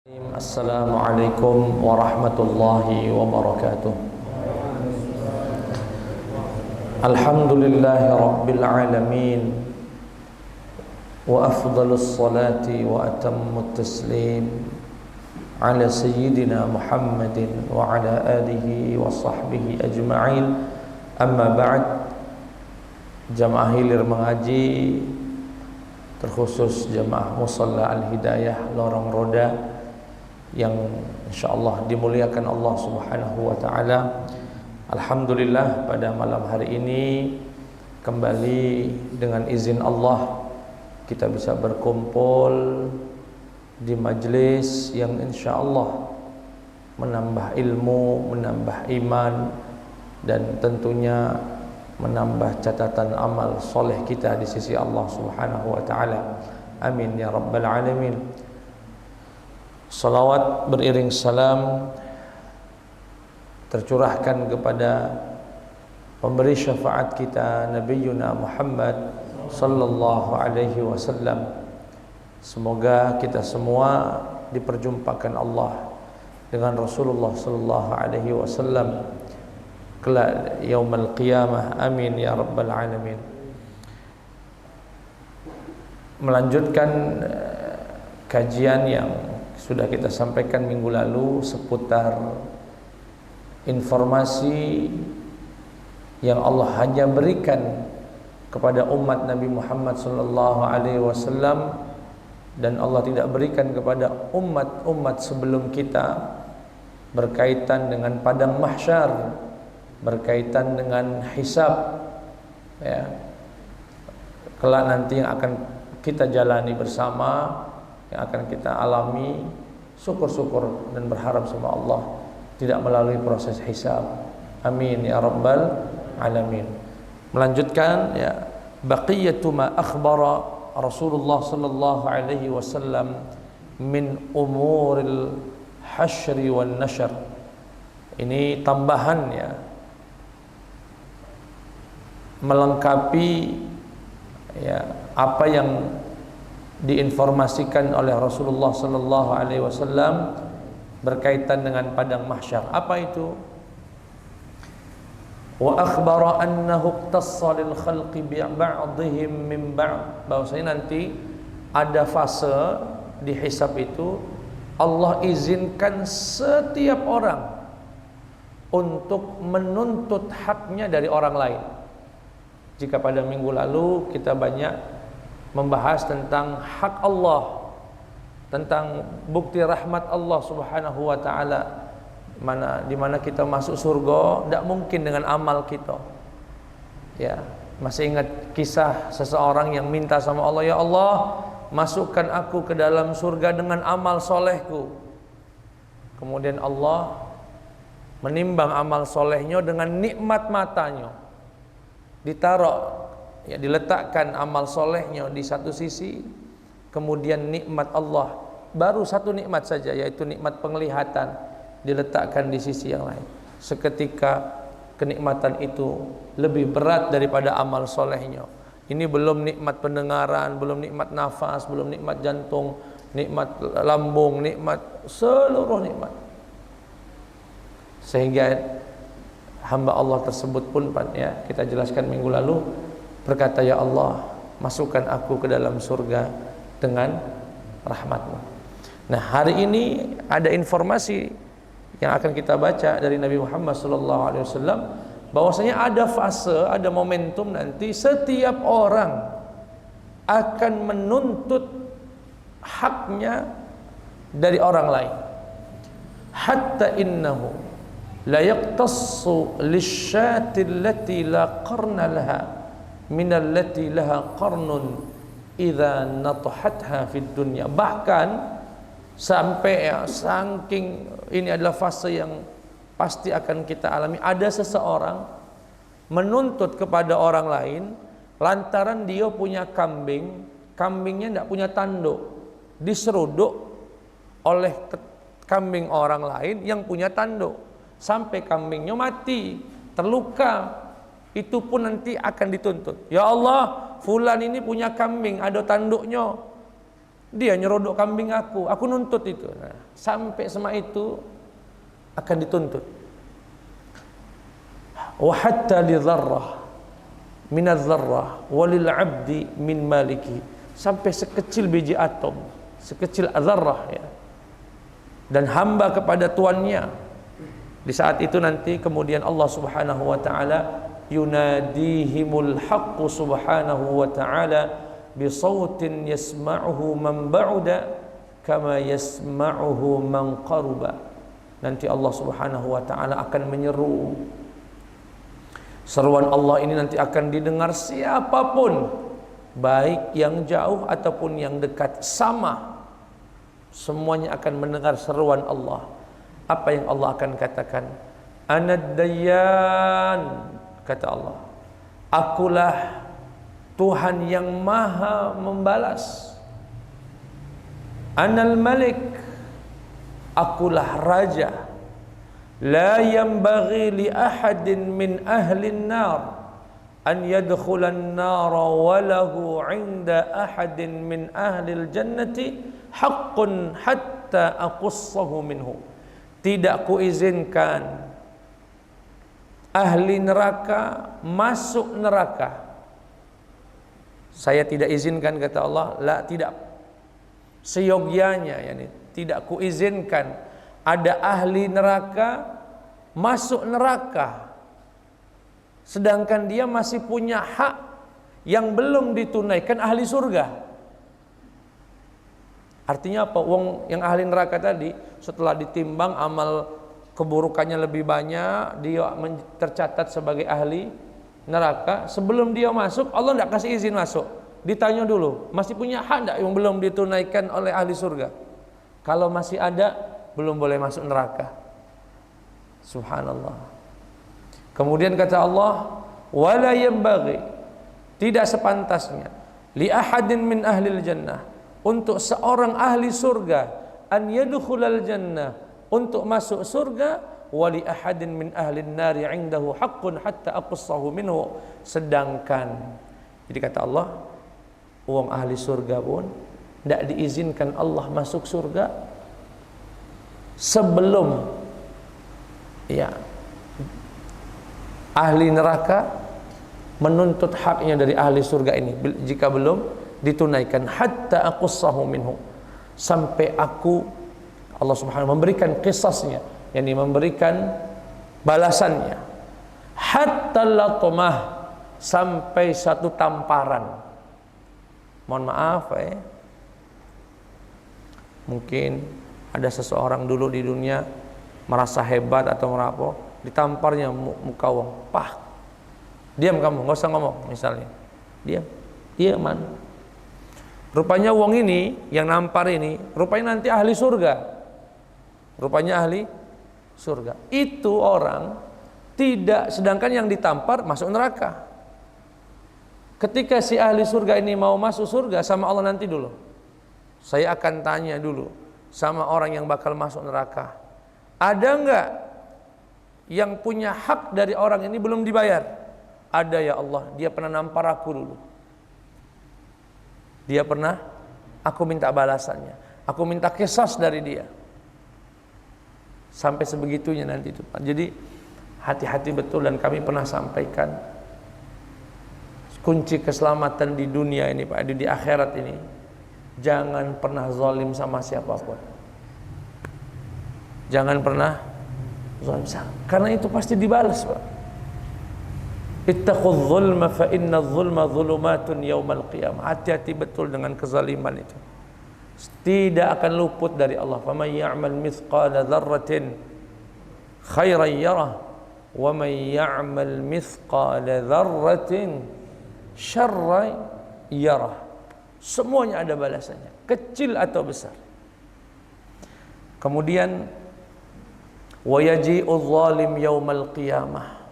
Assalamualaikum warahmatullahi wabarakatuh. Alhamdulillahi rabbil alamin, wa afdalus salati wa atammut taslim ala sayyidina Muhammadin wa ala alihi wa sahbihi ajma'in. Amma ba'd. Jamaah hilir mengaji, terkhusus jamaah Musalla Al-Hidayah Lorong Roda yang insyaallah dimuliakan Allah Subhanahu wa taala. Alhamdulillah, pada malam hari ini kembali dengan izin Allah kita bisa berkumpul di majlis yang insyaallah menambah ilmu, menambah iman, dan tentunya menambah catatan amal soleh kita di sisi Allah Subhanahu wa taala. Amin ya rabbal alamin. Salawat beriring salam tercurahkan kepada pemberi syafaat kita, Nabiyuna Muhammad sallallahu alaihi wasallam. Semoga kita semua diperjumpakan Allah dengan Rasulullah sallallahu alaihi wasallam kelak yaumul qiyamah. Amin ya rabbal alamin. Melanjutkan kajian yang sudah kita sampaikan minggu lalu seputar informasi yang Allah hanya berikan kepada umat Nabi Muhammad sallallahu alaihi wasallam dan Allah tidak berikan kepada umat-umat sebelum kita, berkaitan dengan padang mahsyar, berkaitan dengan hisab, ya, kelak nanti yang akan kita jalani bersama, yang akan kita alami. Syukur-syukur dan berharap sama Allah tidak melalui proses hisab. Amin ya rabbal alamin. Melanjutkan, ya, baqiyatu ma akhbara Rasulullah sallallahu alaihi wasallam min umuril hasyri wan nashr. Ini tambahan, ya, melengkapi, ya, apa yang diinformasikan oleh Rasulullah sallallahu alaihi wasallam berkaitan dengan padang mahsyar. Apa itu? Wa akhbara annahu iqtassa lil khalqi bi ba'dihim min ba'd. Bahwasanya nanti ada fase di hisab itu Allah izinkan setiap orang untuk menuntut haknya dari orang lain. Jika pada minggu lalu kita banyak membahas tentang hak Allah, tentang bukti rahmat Allah Subhanahu wa taala, di mana kita masuk surga tidak mungkin dengan amal kita. Ya, masih ingat kisah seseorang yang minta sama Allah, ya Allah, masukkan aku ke dalam surga dengan amal solehku. Kemudian Allah menimbang amal solehnya dengan nikmat matanya, ditaruh, ya, diletakkan amal solehnya di satu sisi, kemudian nikmat Allah, baru satu nikmat saja, yaitu nikmat penglihatan, diletakkan di sisi yang lain. Seketika kenikmatan itu lebih berat daripada amal solehnya. Ini belum nikmat pendengaran, belum nikmat nafas, belum nikmat jantung, nikmat lambung, nikmat seluruh nikmat. Sehingga hamba Allah tersebut pun, ya, kita jelaskan minggu lalu, berkata, ya Allah, masukkan aku ke dalam surga dengan rahmat-Mu. Nah, hari ini ada informasi yang akan kita baca dari Nabi Muhammad SAW, bahwasanya ada fase, ada momentum nanti setiap orang akan menuntut haknya dari orang lain. Hatta innahu la yaqtassu lisyati allati la qarna laha minallati laha qarnun idza natahatha fid dunya. Bahkan sampai, ya, saking ini adalah fase yang pasti akan kita alami, ada seseorang menuntut kepada orang lain lantaran dia punya kambing, kambingnya tidak punya tanduk, diseruduk oleh kambing orang lain yang punya tanduk sampai kambingnya mati, terluka. Itu pun nanti akan dituntut. Ya Allah, fulan ini punya kambing, ada tanduknya. Dia nyerodok kambing aku nuntut itu. Nah, sampai sama itu akan dituntut. Wa hatta li dzarrah min adz-dzarrah walil 'abdi min maliki, sampai sekecil biji atom, sekecil dzarrah ya. Dan hamba kepada tuannya. Di saat itu nanti kemudian Allah Subhanahu wa taala yunadihimul haqqu subhanahu wa ta'ala bisautin yasma'uhu man ba'uda kama yasma'uhu man qaruba. Nanti Allah Subhanahu wa ta'ala akan menyeru. Seruan Allah ini nanti akan didengar siapapun, baik yang jauh ataupun yang dekat, sama. Semuanya akan mendengar seruan Allah. Apa yang Allah akan katakan? Anad dayyan, kata Allah, akulah Tuhan yang maha membalas. Anal malik, akulah raja. La yanbaghi li ahadin min ahli an-nar an yadkhula an-nara wa lahu 'inda ahadin min ahli al-jannati haqqun hatta aqussahu minhu. Tidak kuizinkan ahli neraka masuk neraka. Saya tidak izinkan, kata Allah. La, tidak. Seyogyanya, yani tidak kuizinkan ada ahli neraka masuk neraka, sedangkan dia masih punya hak yang belum ditunaikan ahli surga. Artinya apa? Wong yang ahli neraka tadi setelah ditimbang amal keburukannya lebih banyak, dia tercatat sebagai ahli neraka. Sebelum dia masuk, Allah tidak kasih izin masuk. Ditanya dulu, masih punya hak tidak yang belum ditunaikan oleh ahli surga? Kalau masih ada, belum boleh masuk neraka. Subhanallah. Kemudian kata Allah, wala yanbaghi, tidak sepantasnya, li ahadin min ahlil jannah, untuk seorang ahli surga, an yadkhulal jannah, untuk masuk surga, wali ahadin min ahlin nari indahu haqqun hatta aqussahu minhu, sedangkan, jadi kata Allah, wong ahli surga pun tidak diizinkan Allah masuk surga sebelum ya ahli neraka menuntut haknya dari ahli surga ini. Jika belum ditunaikan, hatta aqussahu minhu, sampai aku, Allah Subhanahu memberikan kisasnya, yakni memberikan balasannya, hatta latomah, sampai satu tamparan. Mohon maaf mungkin ada seseorang dulu di dunia merasa hebat atau merapo, ditamparnya muka wong, pah, diam kamu, nggak usah ngomong, misalnya, diam man. Rupanya wong ini yang nampar ini, rupanya nanti ahli surga, rupanya ahli surga. Itu orang tidak, sedangkan yang ditampar masuk neraka. Ketika si ahli surga ini mau masuk surga sama Allah nanti dulu, saya akan tanya dulu sama orang yang bakal masuk neraka, ada enggak yang punya hak dari orang ini belum dibayar? Ada ya Allah, dia pernah nampar aku dulu, dia pernah, aku minta balasannya, aku minta kisas dari dia. Sampai sebegitunya nanti itu Pak. Jadi hati-hati betul, dan kami pernah sampaikan kunci keselamatan di dunia ini Pak, di akhirat ini, jangan pernah zalim sama siapapun. Jangan pernah zalim, karena itu pasti dibalas Pak. Ittaqudz zulma fa inna zulma zulumatun yaumal qiyamah. Hati-hati betul dengan kezaliman itu. Tidak akan luput dari Allah. Faman ya'mal mithqala dzarratin khairan yarah wa man ya'mal mithqala dzarratin syarran yarah. Semuanya ada balasannya, kecil atau besar. Kemudian wa yaji'udz zalim yaumal qiyamah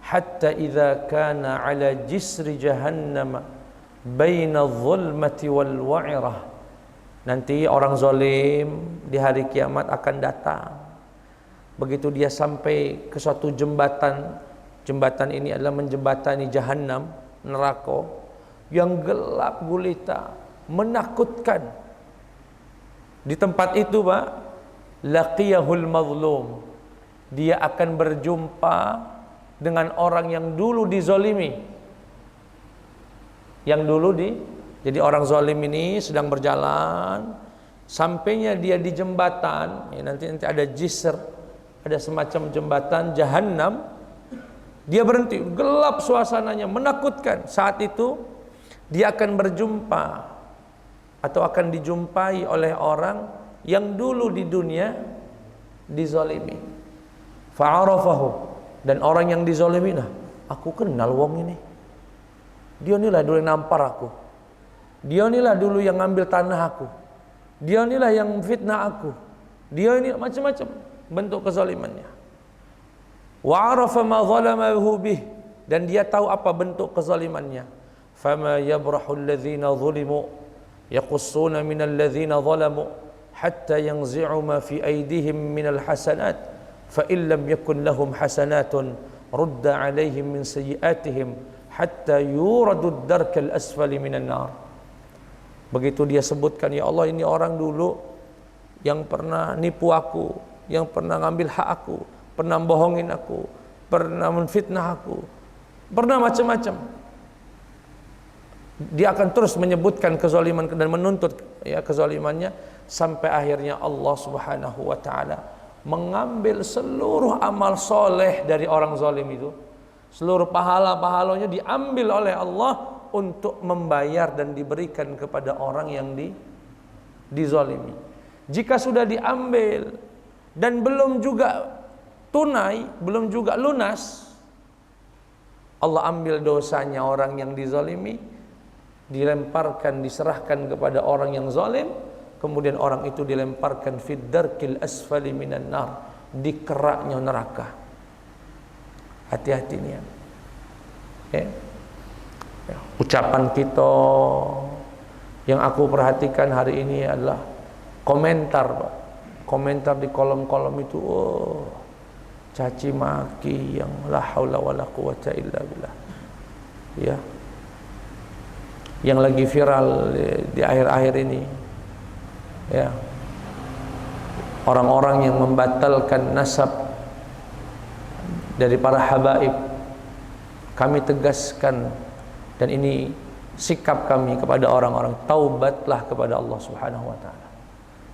hatta idza kana ala jisri jahannam baina adh-dhulmati wal wa'irah. Nanti orang zalim di hari kiamat akan datang. Begitu dia sampai ke suatu jembatan, jembatan ini adalah menjembatani jahannam, neraka yang gelap gulita, menakutkan. Di tempat itu Pak, laqiyahul mazlum, dia akan berjumpa dengan orang yang dulu dizolimi. Yang dulu jadi orang zalim ini sedang berjalan, sampainya dia di jembatan, ya nanti ada jisr, ada semacam jembatan Jahannam. Dia berhenti, gelap suasananya, menakutkan. Saat itu dia akan berjumpa atau akan dijumpai oleh orang yang dulu di dunia dizalimi. Fa'arafahu, dan orang yang dizalimi, nah, aku kenal wong ini. Dia inilah dulu yang nampar aku. Dia inilah dulu yang ngambil tanah aku. Dia inilah yang fitnah aku. Dia ini macam-macam bentuk kezalimannya. Wa arafa ma zalamahu bih, dan dia tahu apa bentuk kezalimannya. Fama yabrahu alladhina zulimu yaqussuna minal ladzina zalamu hatta yanzi'u ma fi aydihim minal hasanat fa in lam yakun lahum hasanatun rudda 'alaihim min sayyi'atihim hatta yuradu darkal asfali minan nar. Begitu dia sebutkan, ya Allah, ini orang dulu yang pernah nipu aku, yang pernah ngambil hak aku, pernah bohongin aku, pernah menfitnah aku, pernah macam-macam. Dia akan terus menyebutkan kezaliman dan menuntut ya kezalimannya sampai akhirnya Allah Subhanahu wa taala mengambil seluruh amal soleh dari orang zalim itu. Seluruh pahala-pahalanya diambil oleh Allah untuk membayar dan diberikan kepada orang yang dizalimi. Jika sudah diambil dan belum juga tunai, belum juga lunas, Allah ambil dosanya orang yang dizalimi, dilemparkan, diserahkan kepada orang yang zalim, kemudian orang itu dilemparkan fid darkil asfali minan nar, di keraknya neraka. Hati-hati nih ya. Ucapan kita yang aku perhatikan hari ini adalah komentar Pak. Komentar di kolom-kolom itu, caci maki yang la haula wala quwata illa billah. Ya. Yang lagi viral di akhir-akhir ini. Ya. Orang-orang yang membatalkan nasab dari para habaib, kami tegaskan, dan ini sikap kami kepada orang-orang, taubatlah kepada Allah Subhanahu wa taala.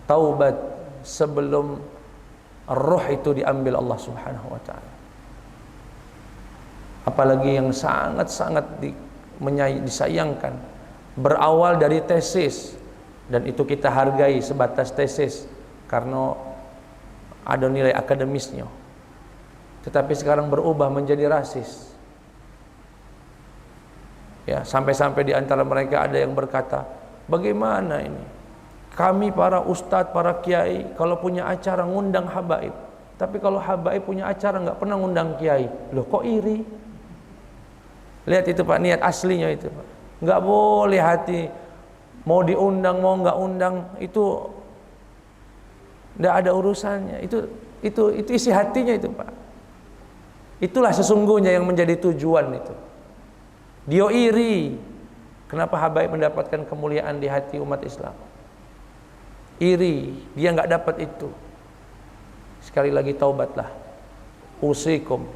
Taubat sebelum roh itu diambil Allah Subhanahu wa taala. Apalagi yang sangat-sangat disayangkan, berawal dari tesis, dan itu kita hargai sebatas tesis karena ada nilai akademisnya. Tetapi sekarang berubah menjadi rasis. Ya, sampai-sampai di antara mereka ada yang berkata, bagaimana ini? Kami para ustadz, para kiai, kalau punya acara ngundang habaib, tapi kalau habaib punya acara nggak pernah ngundang kiai. Loh, kok iri? Lihat itu Pak, niat aslinya itu Pak. Nggak boleh hati mau diundang mau nggak undang, itu nggak ada urusannya. Itu isi hatinya itu Pak. Itulah sesungguhnya yang menjadi tujuan itu. Dia iri. Kenapa habaib mendapatkan kemuliaan di hati umat Islam? Iri, dia nggak dapat itu. Sekali lagi taubatlah. Usikum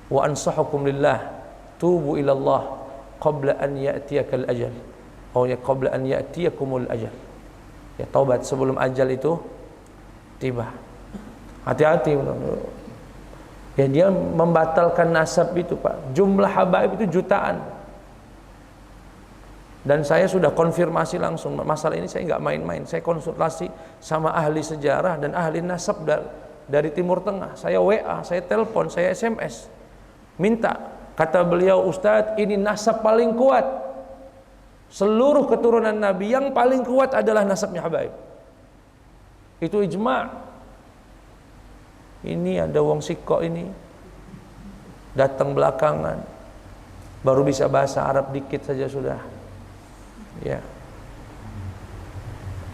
wa ansahukum lillah, tubu ilallah qabla an ya'tiyakal ajal. Oh ya, qabla an ya'tiyakumul ajal. Ya, taubat sebelum ajal itu tiba. Hati-hati. Ya, dia membatalkan nasab itu Pak. Jumlah habaib itu jutaan. Dan saya sudah konfirmasi langsung masalah ini, saya nggak main-main. Saya konsultasi sama ahli sejarah dan ahli nasab dari Timur Tengah. Saya WA, saya telepon, saya SMS. Minta, kata beliau, Ustadz, ini nasab paling kuat. Seluruh keturunan Nabi yang paling kuat adalah nasabnya habaib. Itu ijma'. Ini ada wong siko ini datang belakangan, baru bisa bahasa Arab dikit saja sudah. Ya,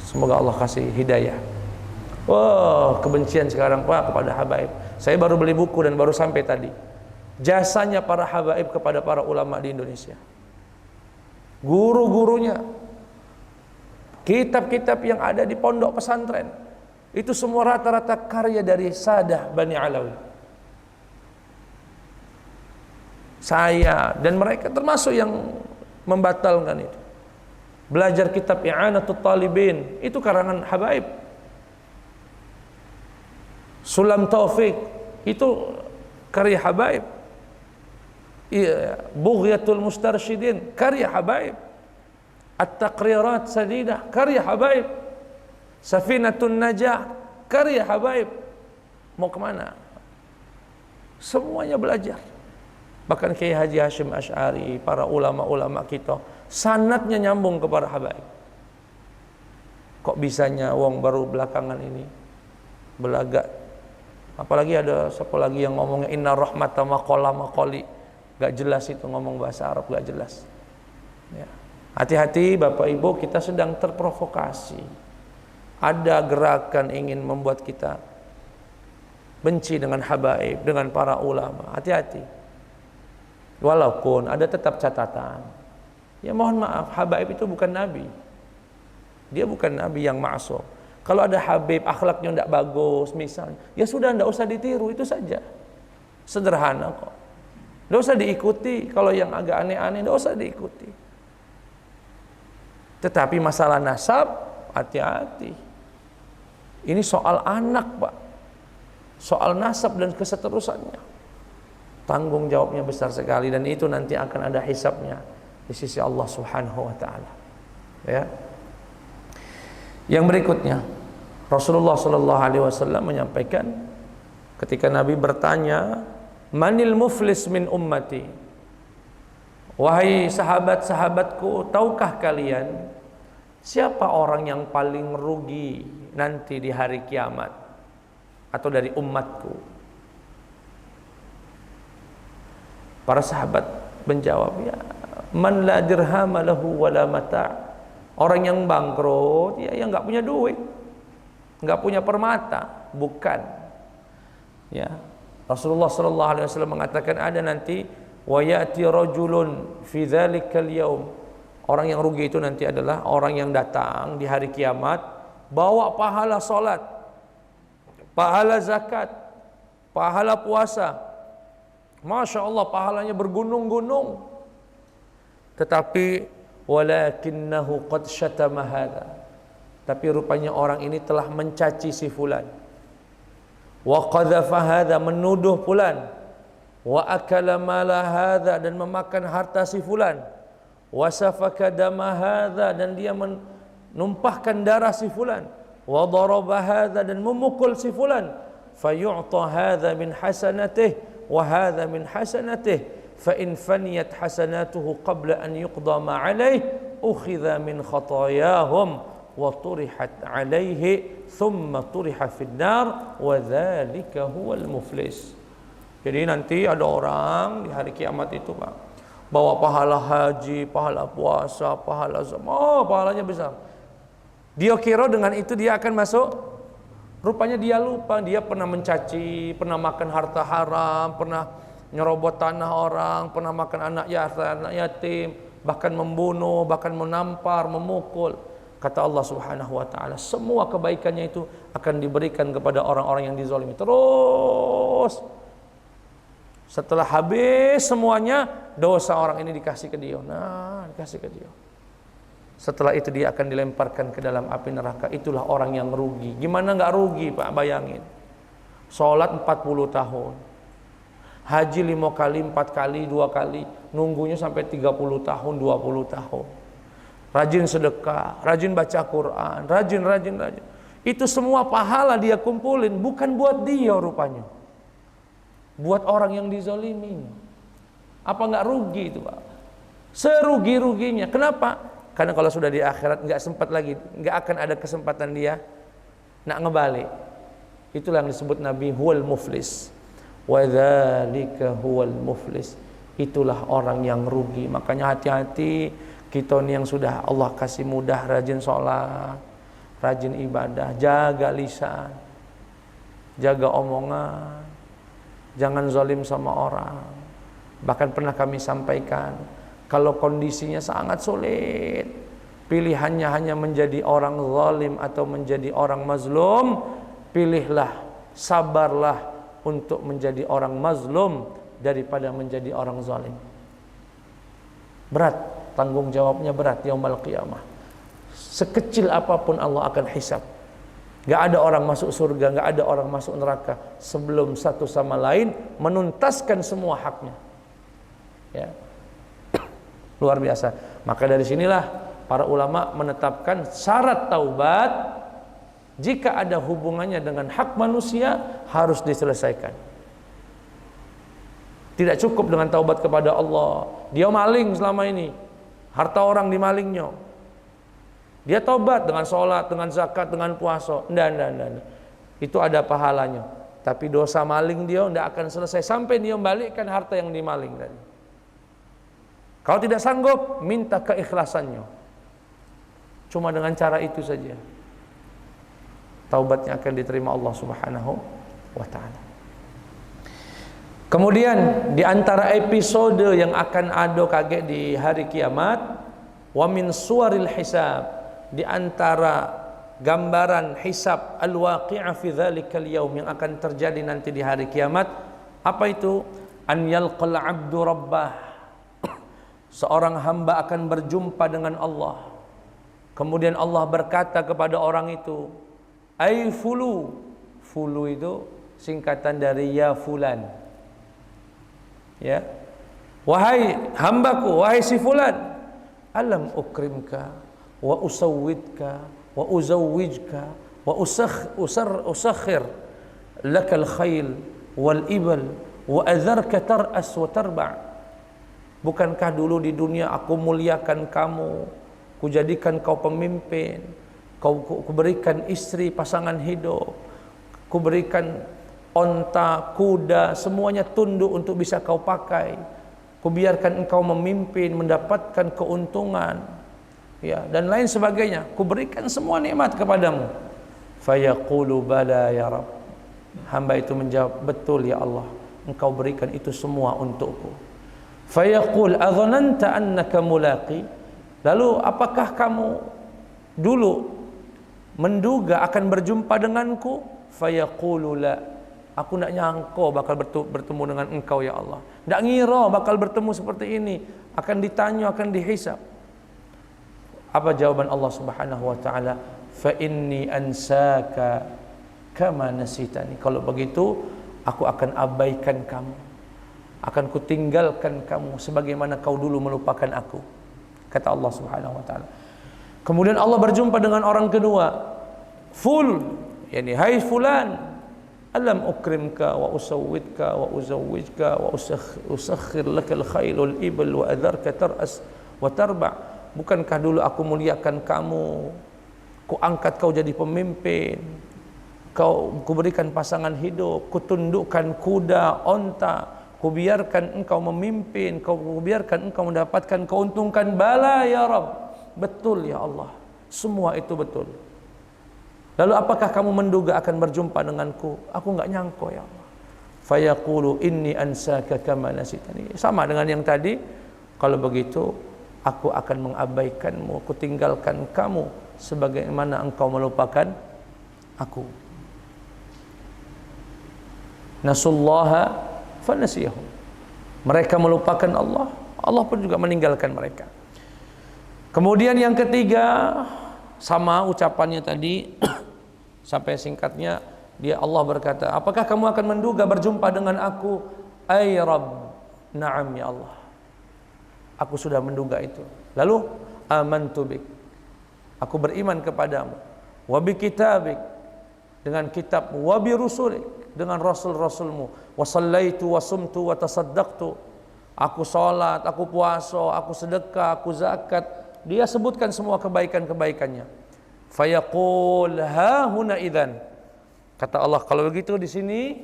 semoga Allah kasih hidayah. Oh, kebencian sekarang Pak kepada habaib. Saya baru beli buku dan baru sampai tadi. Jasanya para habaib kepada para ulama di Indonesia. Guru-gurunya Kitab-kitab yang ada di pondok pesantren itu semua rata-rata karya dari Sadah Bani Alawi. Saya dan mereka termasuk yang membatalkan itu. Belajar kitab I'anatul Talibin itu karangan Habaib. Sulam Taufik itu karya Habaib. Bughyatul Mustarsyidin karya Habaib. At-Taqrirat Sadidah karya Habaib. Safinatun Najah karya Habaib. Mau kemana? Semuanya belajar. Bahkan Kiai Haji Hashim Asy'ari, para ulama-ulama kita, sanadnya nyambung kepada Habaib. Kok bisanya wong baru belakangan ini belagak? Apalagi ada siapa lagi yang ngomongnya inna rahmata maqala maqali. Gak jelas itu ngomong bahasa Arab, gak jelas. Ya. Hati-hati Bapak Ibu, kita sedang terprovokasi. Ada gerakan ingin membuat kita benci dengan Habaib, dengan para ulama. Hati-hati. Walaupun ada tetap catatan. Ya mohon maaf, Habaib itu bukan Nabi. Dia bukan Nabi yang ma'sum. Kalau ada Habib akhlaknya tidak bagus misalnya, ya sudah tidak usah ditiru, itu saja. Sederhana kok. Tidak usah diikuti. Kalau yang agak aneh-aneh tidak usah diikuti. Tetapi masalah nasab, hati-hati. Ini soal anak, Pak. Soal nasab dan keseterusannya. Tanggung jawabnya besar sekali, dan itu nanti akan ada hisabnya di sisi Allah Subhanahu wa taala. Ya. Yang berikutnya, Rasulullah sallallahu alaihi wasallam menyampaikan ketika Nabi bertanya, "Manil muflis min ummati?" Wahai sahabat-sahabatku, tahukah kalian siapa orang yang paling rugi nanti di hari kiamat atau dari umatku? Para sahabat menjawab, ya, man la dirham lahu wala mata'. Orang yang bangkrut, ya yang enggak punya duit, enggak punya permata, bukan. Ya. Rasulullah sallallahu alaihi wasallam mengatakan ada nanti wa ya'ti rajulun fi dzalikal yaum. Orang yang rugi itu nanti adalah orang yang datang di hari kiamat bawa pahala salat, pahala zakat, pahala puasa. Masya Allah, pahalanya bergunung-gunung. Tetapi walakinnahu qad syatama hadza. Tapi rupanya orang ini telah mencaci si fulan. Wa qadhafa hadza, menuduh fulan. Wa akala mala hadza, dan memakan harta si fulan. Wa safaka dama hadza, dan dia menumpahkan darah si fulan. Wa daraba hadza, dan memukul si fulan. Fayu'ta hadza min hasanatihi wa hadza min hasanatihi, fa in faniyat hasanatuhu qabla an yuqda ma alayhi ukhidha min khatayahum wa turihat alayhi thumma turiha fid nar wa dzalika huwal muflis. Jadi nanti ada orang di hari kiamat itu, Pak, bawa pahala haji, pahala puasa, pahala zakat, pahalanya besar. Dia kira dengan itu dia akan masuk. Rupanya dia lupa, dia pernah mencaci, pernah makan harta haram, pernah nyerobot tanah orang, pernah makan anak yatim, bahkan membunuh, bahkan menampar, memukul. Kata Allah Subhanahu wa taala, semua kebaikannya itu akan diberikan kepada orang-orang yang dizalimi. Terus setelah habis semuanya, dosa orang ini dikasih ke dia. Nah, dikasih ke dia. Setelah itu dia akan dilemparkan ke dalam api neraka. Itulah orang yang rugi. Gimana nggak rugi, Pak? Bayangin. Sholat 40 tahun. Haji 5 kali, 4 kali, 2 kali. Nunggunya sampai 30 tahun, 20 tahun. Rajin sedekah, rajin baca Quran, rajin. Itu semua pahala dia kumpulin. Bukan buat dia rupanya. Buat orang yang dizalimi. Apa nggak rugi itu, Pak? Serugi-ruginya. Kenapa? Karena kalau sudah di akhirat nggak sempat lagi, nggak akan ada kesempatan dia nak ngebalik. Itulah yang disebut Nabi huwal muflis. Wa dzalika huwal muflis. Itulah orang yang rugi. Makanya hati-hati kita nih yang sudah Allah kasih mudah, rajin sholat, rajin ibadah, jaga lisan, jaga omongan, jangan zalim sama orang. Bahkan pernah kami sampaikan, kalau kondisinya sangat sulit, pilihannya hanya menjadi orang zalim atau menjadi orang mazlum, pilihlah, sabarlah untuk menjadi orang mazlum daripada menjadi orang zalim. Berat, tanggung jawabnya berat yaumul qiyamah. Sekecil apapun Allah akan hisab. Gak ada orang masuk surga, gak ada orang masuk neraka sebelum satu sama lain menuntaskan semua haknya. Ya. Luar biasa. Maka dari sinilah para ulama menetapkan syarat taubat, jika ada hubungannya dengan hak manusia harus diselesaikan. Tidak cukup dengan taubat kepada Allah. Dia maling selama ini, harta orang dimalingnya. Dia taubat dengan sholat, dengan zakat, dengan puasa. Nggak. Itu ada pahalanya. Tapi dosa maling dia tidak akan selesai sampai dia membalikkan harta yang dimaling tadi. Kalau tidak sanggup, minta keikhlasannya. Cuma dengan cara itu saja taubatnya akan diterima Allah Subhanahu wa ta'ala. Kemudian di antara episode yang akan ada kaget di hari kiamat, wa min suwaril hisab, di antara gambaran hisab al-waqi'ah fi dzalikal yaum yang akan terjadi nanti di hari kiamat, apa itu? An yalqal 'abdu rabbah. Seorang hamba akan berjumpa dengan Allah. Kemudian Allah berkata kepada orang itu, "Ai fulu." Fulu itu singkatan dari ya fulan. Ya. Wahai hambaku, wahai si fulan, alam ukrimka wa usawwidka wa uzawwijka wa usakhir lakal khayl wal ibal wa adharka tar'as wa tarba'. Bukankah dulu di dunia aku muliakan kamu, kujadikan kau pemimpin, ku berikan istri pasangan hidup, ku berikan onta, kuda, semuanya tunduk untuk bisa kau pakai, ku biarkan engkau memimpin, mendapatkan keuntungan, ya, dan lain sebagainya. Ku berikan semua nikmat kepadamu. Fayaqulu bala ya Rabb. Hamba itu menjawab, betul ya Allah, engkau berikan itu semua untukku. Fayaqul adhananta annaka mulaqi. Lalu apakah kamu dulu menduga akan berjumpa denganku? Fayaqulu la. Aku nak nyangka bakal bertemu dengan engkau ya Allah. Tak ngira bakal bertemu seperti ini. Akan ditanya, akan dihisab. Apa jawaban Allah Subhanahu wa taala? Fa inni ansaka kama nasitani. Kalau begitu, aku akan abaikan kamu. Akan kutinggalkan kamu sebagaimana kau dulu melupakan aku. Kata Allah Subhanahu wa taala. Kemudian Allah berjumpa dengan orang kedua. Full, yani hai fulan, alam ukrimka wa usawwidka wa uzawwijka wa usakhir lakal khayl wal ibl wa adharka tar'as wa tarba'. Bukankah dulu aku muliakan kamu, ku angkat kau jadi pemimpin, ku berikan pasangan hidup, ku tundukkan kuda, onta, ku biarkan engkau memimpin, ku biarkan engkau mendapatkan keuntungan. Bala ya Rabb, betul ya Allah, semua itu betul. Lalu apakah kamu menduga akan berjumpa denganku? Aku enggak nyangka ya Allah. Fayaqulu inni ansaka kama nasitani. Sama dengan yang tadi. Kalau begitu aku akan mengabaikanmu, aku tinggalkan kamu sebagaimana engkau melupakan aku. Nasullaha fanasiyahum. Mereka melupakan Allah, Allah pun juga meninggalkan mereka. Kemudian yang ketiga, sama ucapannya tadi, sampai singkatnya dia Allah berkata, apakah kamu akan menduga berjumpa dengan aku? Ay Rabb, na'am ya Allah, aku sudah menduga itu. Lalu amantu bik, aku beriman kepadamu, wa bi kitabik, dengan kitab, wa bi rusulik, dengan rasul-rasulmu, wa sallaitu wa sumtu wa tasaddaqtu, aku salat, aku puasa, aku sedekah, aku zakat. Dia sebutkan semua kebaikan-kebaikannya. Fayaqul ha huna idzan. Kata Allah, kalau begitu di sini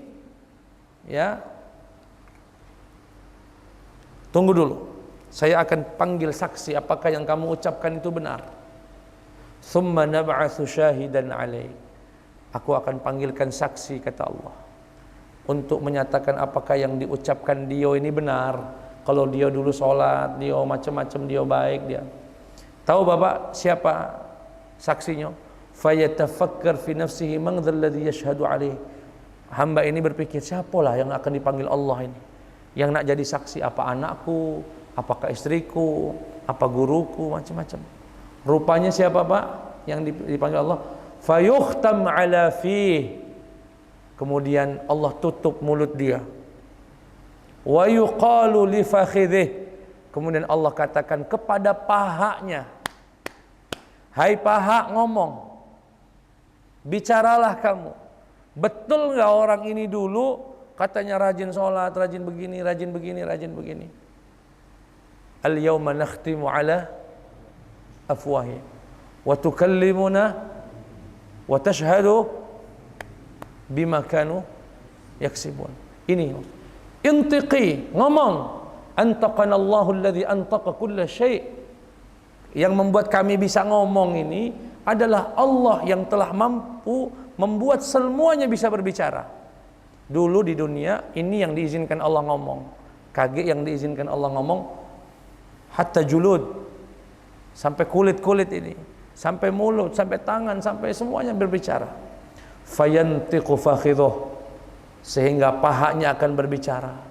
ya, tunggu dulu. Saya akan panggil saksi apakah yang kamu ucapkan itu benar. Tsumma nab'atsu syahidan 'alaik. Aku akan panggilkan saksi, kata Allah, untuk menyatakan apakah yang diucapkan dia ini benar. Kalau dia dulu sholat, dia macam-macam, dia baik dia. Tahu Bapak siapa saksinya? Fayatafakkar fi nafsihi man dzal ladzi yashhadu alaihi. Hamba ini berpikir, siapalah yang akan dipanggil Allah ini? Yang nak jadi saksi, apa anakku, apakah istriku, apa guruku, macam-macam. Rupanya siapa Pak yang dipanggil Allah? Fayukhtam ala fih. Kemudian Allah tutup mulut dia. Wa yuqalu li fakhidhih. Kemudian Allah katakan kepada pahanya, hai paha, ngomong, bicaralah kamu. Betul nggak orang ini dulu katanya rajin sholat, rajin begini, rajin begini, rajin begini. Al yawma nakhtimu ala afwahi wa tukallimuna wa tashhadu bima kanu yaksibun. Ini intiqi, ngomong. Antaqana Allahu alladhi antaqa kulla syai'. Yang membuat kami bisa ngomong ini adalah Allah yang telah mampu membuat semuanya bisa berbicara. Dulu di dunia ini yang diizinkan Allah ngomong, kaki yang diizinkan Allah ngomong, hatta julud, sampai kulit-kulit ini, sampai mulut, sampai tangan, sampai semuanya berbicara. Fayantiqu fakhidhuh, sehingga pahanya akan berbicara.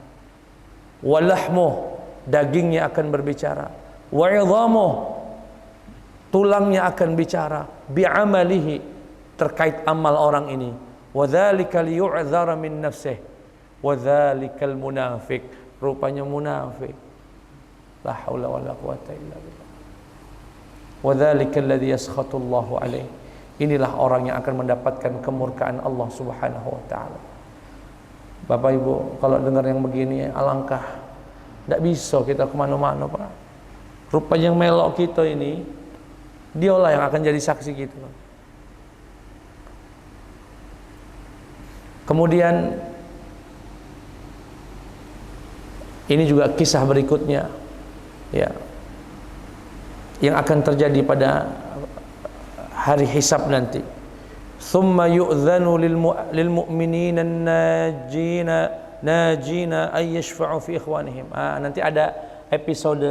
Walahmuh, dagingnya akan berbicara. Wa'idhamuh, tulangnya akan bicara. Bi'amalihi, terkait amal orang ini. Wadzalika liyu'dzara min nafsihi wadzalikal munafiq, rupanya munafik. La haula wala quwata illa billah. Wadzalikal ladzi yaskhatu Allahu alaihi, inilah orang yang akan mendapatkan kemurkaan Allah Subhanahu wa taala. Bapak Ibu, kalau dengar yang begini alangkah tidak bisa kita kemana-mana Pak. Rupanya yang melok kita ini, dialah yang akan jadi saksi kita. Kemudian ini juga kisah berikutnya, ya, yang akan terjadi pada hari hisab nanti. Thumma yu'dhanu lil mu'minina najina ay yashfa'u fi ikhwanihim. Nanti ada episode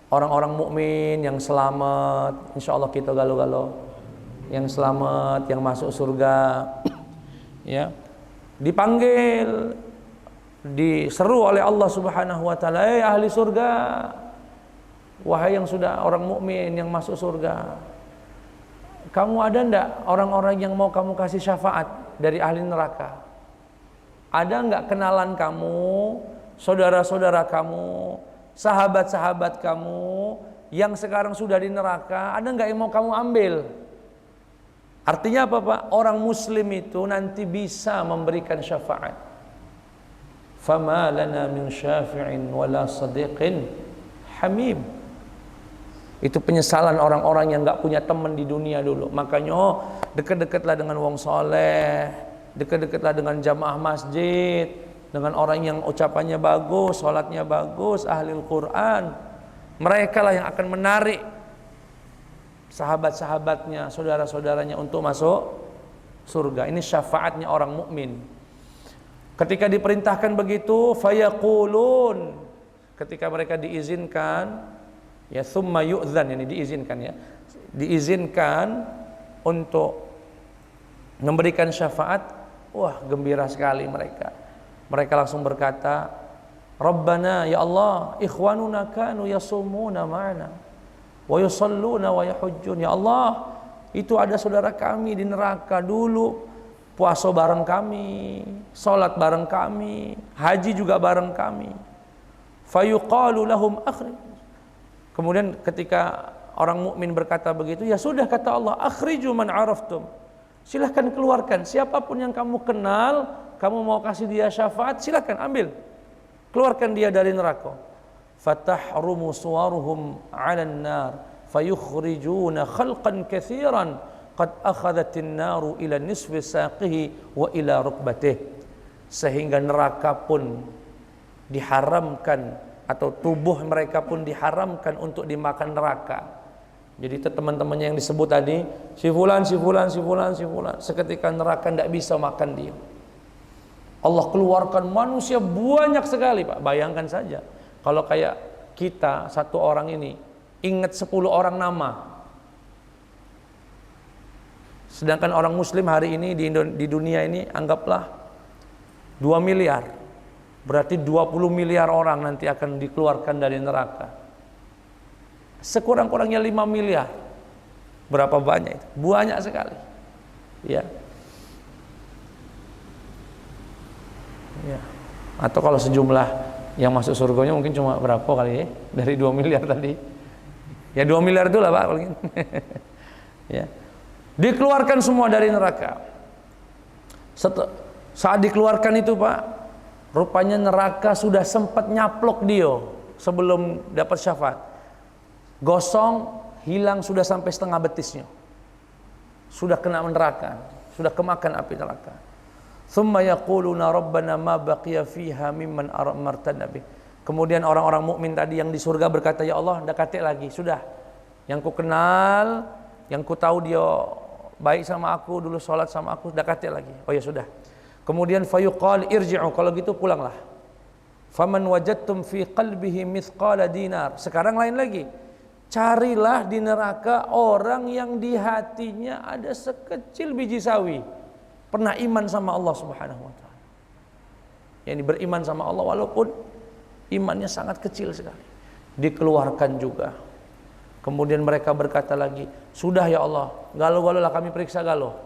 orang-orang mukmin yang selamat, insyaallah kita galau-galau, yang selamat, yang masuk surga. Ya, dipanggil, diseru oleh Allah Subhanahu wa taala, "Hei ahli surga, wahai yang sudah orang mukmin yang masuk surga, kamu ada ndak orang-orang yang mau kamu kasih syafaat dari ahli neraka? Ada nggak kenalan kamu, saudara-saudara kamu, sahabat-sahabat kamu yang sekarang sudah di neraka, ada nggak yang mau kamu ambil?" Artinya apa Pak? Orang muslim itu nanti bisa memberikan syafaat. Fama lana min syafi'in wala sadiqin hamim. Itu penyesalan orang-orang yang enggak punya teman di dunia dulu. Makanya dekat-dekatlah dengan wong soleh, dekat-dekatlah dengan jamaah masjid, dengan orang yang ucapannya bagus, salatnya bagus, ahli Al-Quran. Mereka lah yang akan menarik sahabat-sahabatnya, saudara-saudaranya untuk masuk surga. Ini syafaatnya orang mukmin. Ketika diperintahkan begitu, fayaqulun, ketika mereka diizinkan, ya thumma yu'dzan, ini diizinkan ya, diizinkan untuk memberikan syafaat, wah gembira sekali mereka. Mereka langsung berkata, Rabbana, ya Allah, ikhwanuna kanu yasumuna ma'ana wa yusalluna wa yahujjun. Ya Allah, itu ada saudara kami di neraka dulu, puasa bareng kami, salat bareng kami, haji juga bareng kami. Fayuqalu lahum akhrij. Kemudian ketika orang mukmin berkata begitu, ya sudah kata Allah, akhriju man araftum. Silahkan keluarkan siapapun yang kamu kenal, kamu mau kasih dia syafaat, silahkan ambil. Keluarkan dia dari neraka. Fatahrumu suwaruhum 'alan nar fayukhrijuna khalqan katsiran qad akhadhatin naru ila nisfi saqihi wa ila rukbatih. Sehingga neraka pun diharamkan, atau tubuh mereka pun diharamkan untuk dimakan neraka. Jadi teman-temannya yang disebut tadi, si fulan, seketika neraka tidak bisa makan dia. Allah keluarkan manusia banyak sekali Pak. Bayangkan saja kalau kayak kita satu orang ini ingat 10 orang nama. Sedangkan orang muslim hari ini di dunia ini anggaplah 2 miliar. Berarti 20 miliar orang nanti akan dikeluarkan dari neraka. Sekurang-kurangnya 5 miliar. Berapa banyak itu? Banyak sekali. Ya. Ya. Atau kalau sejumlah yang masuk surganya mungkin cuma berapa kali ya? Dari 2 miliar tadi. Ya 2 miliar itulah Pak. Ya. Dikeluarkan semua dari neraka. Saat dikeluarkan itu Pak, rupanya neraka sudah sempat nyaplok dia sebelum dapat syafaat. Gosong, hilang sudah sampai setengah betisnya. Sudah kena neraka, sudah kemakan api neraka. Thumma yaquluna rabbana ma baqiya fiha mimman amartana bih. Kemudian orang-orang mukmin tadi yang di surga berkata, ya Allah, dah katik lagi, sudah. Yang ku kenal, yang ku tahu dia baik sama aku, dulu sholat sama aku, dah katik lagi. Oh ya sudah. Kemudian fayuqal irji'u, kalau gitu pulanglah. Faman wajadtum fi qalbihi mithqala dinar. Sekarang lain lagi. Carilah di neraka orang yang di hatinya ada sekecil biji sawi. Pernah iman sama Allah Subhanahu wa taala. Yang beriman sama Allah walaupun imannya sangat kecil sekali. Dikeluarkan juga. Kemudian mereka berkata lagi, sudah ya Allah, galau-galau lah kami periksa galau.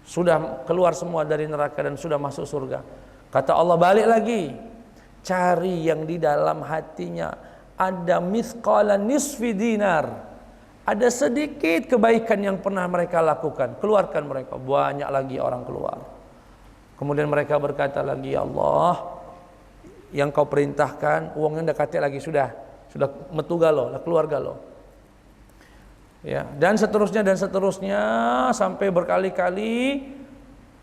Sudah keluar semua dari neraka dan sudah masuk surga. Kata Allah, balik lagi. Cari yang di dalam hatinya ada mithqala nisfi dinar. Ada sedikit kebaikan yang pernah mereka lakukan. Keluarkan mereka. Banyak lagi orang keluar. Kemudian mereka berkata lagi, ya Allah, yang kau perintahkan, uangnya udah katik lagi, sudah metu galau, keluar galau. Ya, dan seterusnya sampai berkali-kali,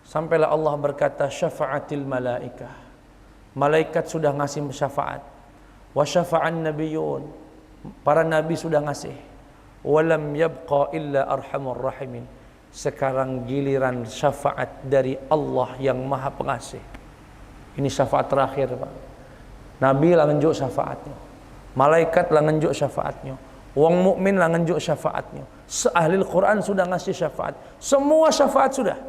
sampailah Allah berkata, syafa'atil malaikah. Malaikat sudah ngasih syafaat. Wa syafa'an nabiyyun. Para nabi sudah ngasih. Walam yabqa illa arhamur rahimin. Sekarang giliran syafaat dari Allah yang Maha Pengasih. Ini syafaat terakhir, Pak. Nabi lah ngenjuk syafaatnya. Malaikat lah ngenjuk syafaatnya. Wong mukmin lah ngenjuk syafaatnya. Ahli Al-Quran sudah ngasih syafaat. Semua syafaat sudah.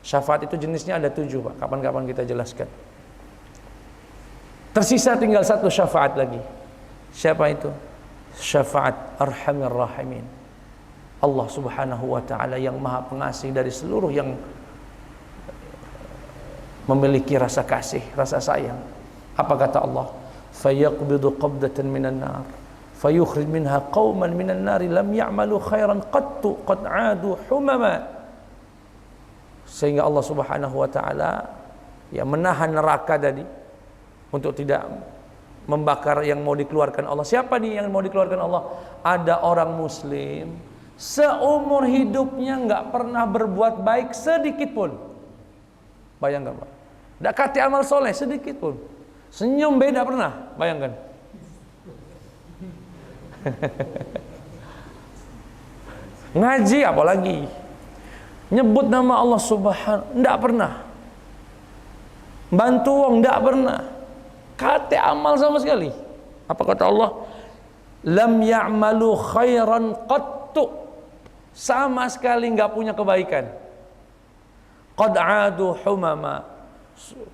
Syafaat itu jenisnya ada 7, Pak. Kapan-kapan kita jelaskan. Tersisa tinggal satu syafaat lagi. Siapa itu? Syafaat Arhamir Rahimin. Allah Subhanahu wa taala yang Maha Pengasih dari seluruh yang memiliki rasa kasih, rasa sayang. Apa kata Allah? Fayaqbidu qabdatan minan nar fayukhrij minha qauman minan nar lam ya'malu khairan qattu qad 'adu humama. Sehingga Allah Subhanahu wa taala ya menahan neraka tadi untuk tidak membakar yang mau dikeluarkan Allah. Siapa nih yang mau dikeluarkan Allah? Ada orang muslim seumur hidupnya nggak pernah berbuat baik sedikit pun. Bayangkan Pak, nggak kati amal soleh sedikit pun. Senyum beda pernah, bayangkan. Ngaji apalagi, nyebut nama Allah Subhanahu, nggak pernah. Bantu wong nggak pernah. Kate amal sama sekali. Apa kata Allah? Lam ya'malu khairan qattu. Sama sekali nggak punya kebaikan. Qad 'adu humama.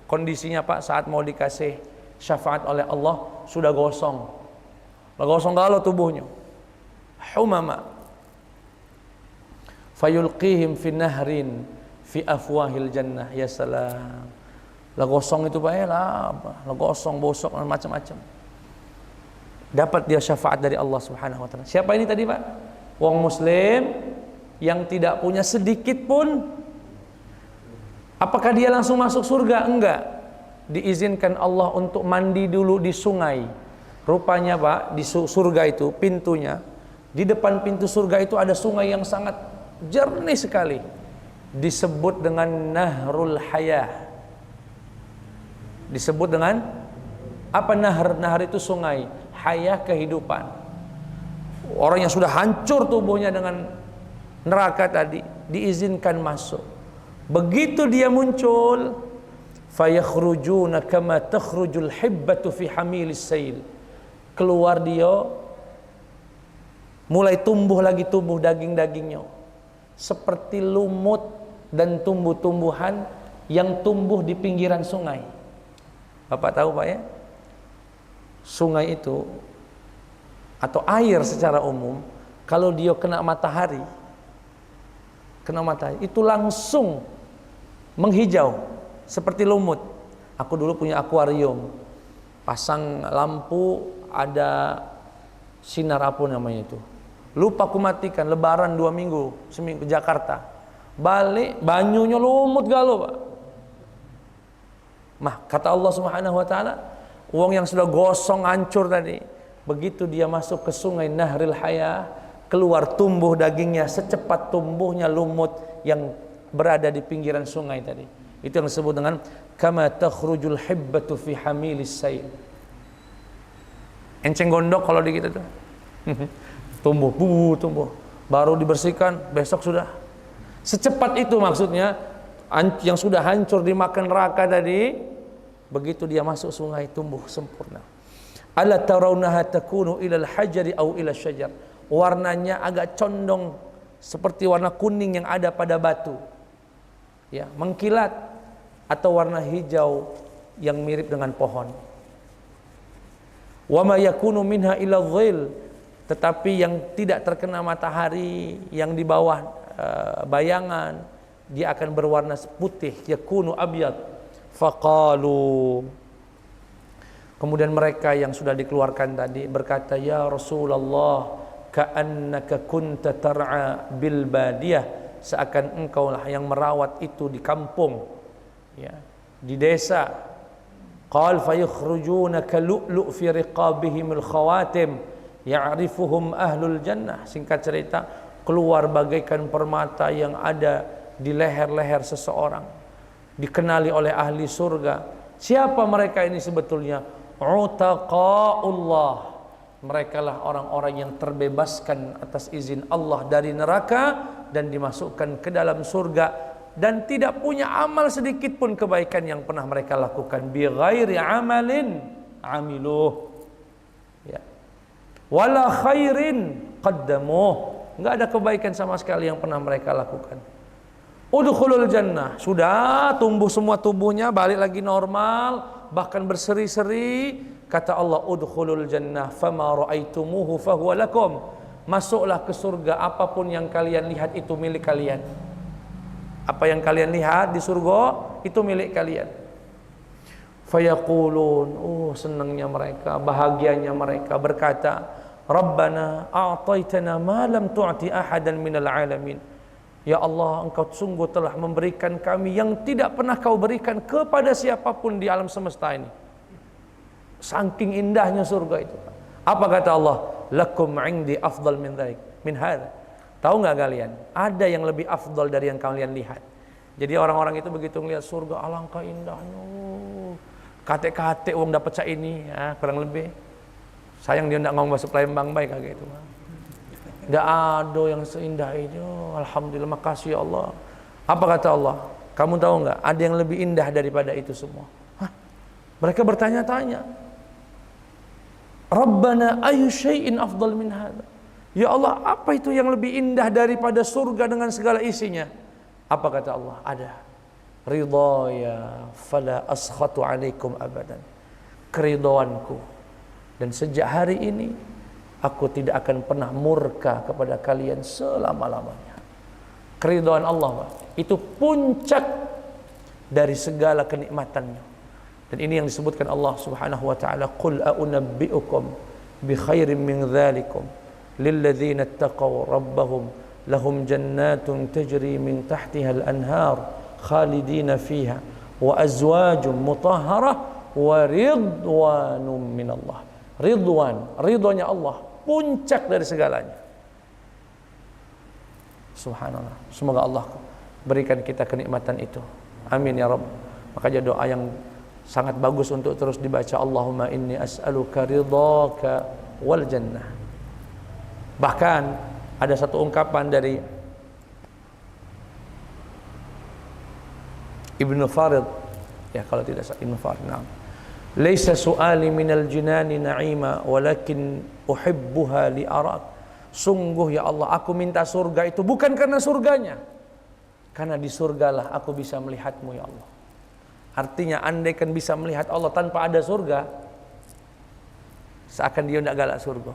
Kondisinya Pak saat mau dikasih syafaat oleh Allah sudah gosong. Gosong galau tubuhnya. Humama. Fayulqihim fi nahrin fi afwahil jannah. Ya salam. Lah gosong itu Pak ya lah gosong, bosok, macam-macam. Dapat dia syafaat dari Allah Subhanahu wa taala. Siapa ini tadi Pak? Wong muslim yang tidak punya sedikit pun. Apakah dia langsung masuk surga? Enggak. Diizinkan Allah untuk mandi dulu di sungai. Rupanya Pak, di surga itu pintunya, di depan pintu surga itu ada sungai yang sangat jernih sekali. Disebut dengan Nahrul Hayah. Disebut dengan apa? Nahar itu sungai, hayah kehidupan. Orang yang sudah hancur tubuhnya dengan neraka tadi diizinkan masuk. Begitu dia muncul, fayakhrujuna kama takhrujul hibbatu fi hamilis sail. Keluar dia mulai tumbuh lagi daging-dagingnya seperti lumut dan tumbuh-tumbuhan yang tumbuh di pinggiran sungai. Bapak tahu Pak ya, sungai itu atau air secara umum kalau dia kena matahari itu langsung menghijau seperti lumut. Aku dulu punya akuarium, pasang lampu, ada sinar apa namanya itu, lupa aku matikan. Lebaran 2 minggu, seminggu ke Jakarta, balik banyunya lumut galau Pak. Mah kata Allah Subhanahu wa taala, uang yang sudah gosong hancur tadi, begitu dia masuk ke sungai Nahril Hayah, keluar tumbuh dagingnya secepat tumbuhnya lumut yang berada di pinggiran sungai tadi. Itu yang disebut dengan kama takhrujul hibbatu fi hamilis sayl. Enceng gondok kalau di kita tuh tumbuh, baru dibersihkan besok sudah. Secepat itu maksudnya, yang sudah hancur dimakan neraka tadi, begitu dia masuk sungai tumbuh sempurna. Ala tarawnaha takunu ilal hajari au ila syajar. Warnanya agak condong seperti warna kuning yang ada pada batu, ya, mengkilat, atau warna hijau yang mirip dengan pohon. Wa ma yakunu minha ila dhil, tetapi yang tidak terkena matahari, yang di bawah bayangan, dia akan berwarna putih, yakunu abyad. Faqalu, kemudian mereka yang sudah dikeluarkan tadi berkata, ya Rasulullah, ka'annaka kunta tar'a bil badiyah, seakan engkau lah yang merawat itu di kampung, ya, di desa. Qal fayukhrujuna kalu'lu' fi riqabihimul khawatim ya'rifuhum ahlul jannah. Singkat cerita, keluar bagaikan permata yang ada di leher-leher seseorang, dikenali oleh ahli surga. Siapa mereka ini sebetulnya? Utaqaullah, mereka lah orang-orang yang terbebaskan atas izin Allah dari neraka dan dimasukkan ke dalam surga, dan tidak punya amal sedikit pun kebaikan yang pernah mereka lakukan. Bi ghairi amalin amiluh, ya, wala khairin qaddamuh, enggak ada kebaikan sama sekali yang pernah mereka lakukan. Udkhulul jannah, sudah tumbuh semua tubuhnya, balik lagi normal, bahkan berseri-seri. Kata Allah, udkhulul jannah fama ra'aitumuhu fahuwa lakum, masuklah ke surga, apapun yang kalian lihat itu milik kalian. Apa yang kalian lihat di surga itu milik kalian. Fayaqulun, senangnya mereka, bahagianya mereka, berkata, Rabbana a'taitana ma lam tu'ti ahadan minal alamin. Ya Allah, engkau sungguh telah memberikan kami yang tidak pernah kau berikan kepada siapapun di alam semesta ini. Saking indahnya surga itu. Apa kata Allah? Lakum indi afdal min dzalik, min hadza. Tahu nggak kalian? Ada yang lebih afdal dari yang kalian lihat. Jadi orang-orang itu begitu melihat surga, alangkah indahnya. Kate-kate uang dapat cak ini, ya, kurang lebih. Sayang dia enggak ngomong bahasa Palembang baik kayak gitu. Enggak ada yang seindah itu. Alhamdulillah, makasih ya Allah. Apa kata Allah? Kamu tahu enggak? Ada yang lebih indah daripada itu semua. Hah? Mereka bertanya-tanya. Rabbana ayu syai'in afdal min hadza. Ya Allah, apa itu yang lebih indah daripada surga dengan segala isinya? Apa kata Allah? Ada. Ridaya fala askhatu alaikum abadan. Keridhoanku, dan sejak hari ini aku tidak akan pernah murka kepada kalian selama-lamanya. Keridhaan Allah, Pak, itu puncak dari segala kenikmatannya. Dan ini yang disebutkan Allah Subhanahu wa taala, qul a'unabbi'ukum bi khairin min dzalikum lilladzina ittaqaw rabbahum lahum jannatun tajri min tahtiha al-anhar khalidina fiha wa azwajun mutahharah wa ridwanun minallah. Ridwan, ridhonya Allah, puncak dari segalanya. Subhanallah. Semoga Allah berikan kita kenikmatan itu. Amin ya Rabb. Makanya doa yang sangat bagus untuk terus dibaca, Allahumma inni as'aluka ridhaka wal jannah. Bahkan ada satu ungkapan dari Ibnu Farid, ya kalau tidak salah Ibnu Farid, nah, laisa su'ali minal jinani na'ima walakin uhibbuha li arak. Sungguh ya Allah, aku minta surga itu bukan karena surganya, karena di surgalah aku bisa melihatmu ya Allah. Artinya andai kan bisa melihat Allah tanpa ada surga, seakan dia tidak galak surga.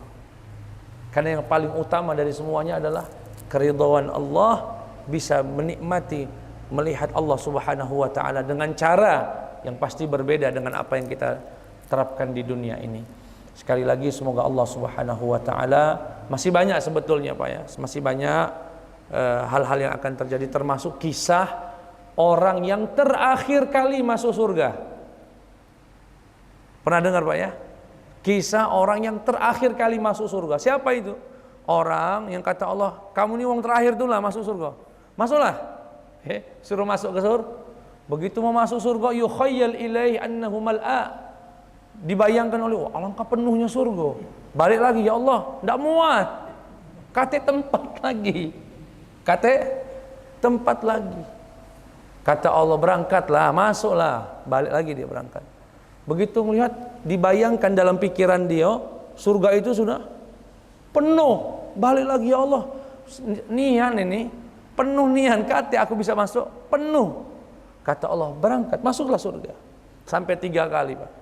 Karena yang paling utama dari semuanya adalah keridhaan Allah, bisa menikmati melihat Allah Subhanahu wa taala dengan cara yang pasti berbeda dengan apa yang kita terapkan di dunia ini. Sekali lagi semoga Allah Subhanahu wa taala, masih banyak sebetulnya Pak ya, masih banyak hal-hal yang akan terjadi, termasuk kisah orang yang terakhir kali masuk surga. Pernah dengar Pak ya? Kisah orang yang terakhir kali masuk surga. Siapa itu? Orang yang kata Allah, kamu ini orang terakhir tuh lah masuk surga. Masuklah. Suruh masuk ke surga. Begitu mau masuk surga, yukhayyal ilaihi annahu mal'a. Dibayangkan oleh Allah, alangkah penuhnya surga. Balik lagi, ya Allah, tidak muat. Kate tempat lagi. Kate tempat lagi. Kata Allah, berangkatlah, masuklah. Balik lagi dia berangkat. Begitu melihat, dibayangkan dalam pikiran dia, surga itu sudah penuh. Balik lagi, ya Allah, nian ini penuh, nian, kata aku bisa masuk, penuh. Kata Allah, berangkat, masuklah surga. Sampai 3 kali Pak.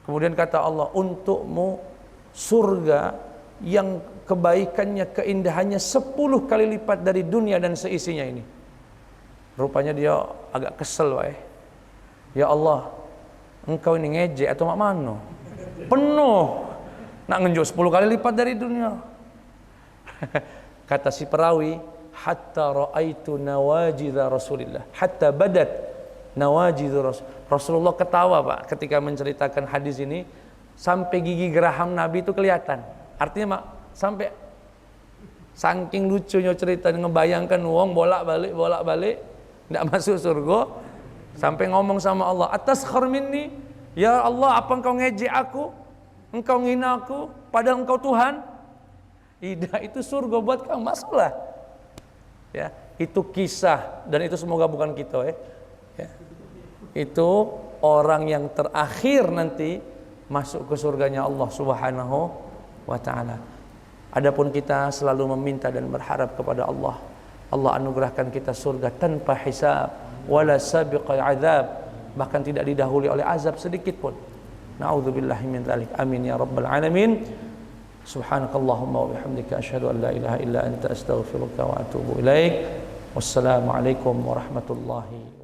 Kemudian kata Allah, untukmu surga yang kebaikannya, keindahannya 10 kali lipat dari dunia dan seisinya ini. Rupanya dia agak kesel Pak. Ya Allah, engkau ini ngejek atau mak mano? Penuh. Nak ngenjuk 10 kali lipat dari dunia. Kata si perawi, hatta ra'aitu nawajidha Rasulillah, hatta badat nawajidhu Rasulullah. Ketawa Pak ketika menceritakan hadis ini, sampai gigi geraham Nabi itu kelihatan. Artinya Mak, sampai saking lucunya cerita, ngebayangkan wong bolak-balik tidak masuk surga, sampai ngomong sama Allah, atas minni, ya Allah, apa engkau ngejek aku, engkau ngina aku, padahal engkau Tuhan. Tidak, itu surga buat kamu, masuklah. Ya, itu kisah, dan itu semoga bukan kita ya. Itu orang yang terakhir nanti masuk ke surganya Allah Subhanahu wa taala. Adapun kita selalu meminta dan berharap kepada Allah, Allah anugerahkan kita surga tanpa hisab wala sabiqai azab, bahkan tidak didahului oleh azab sedikit pun. Na'udzubillahi min dzalik. Amin ya rabbal alamin. Subhanakallahumma wa bihamdika asyhadu an la ilaha illa anta astaghfiruka wa atubu ilaik. Wassalamualaikum warahmatullahi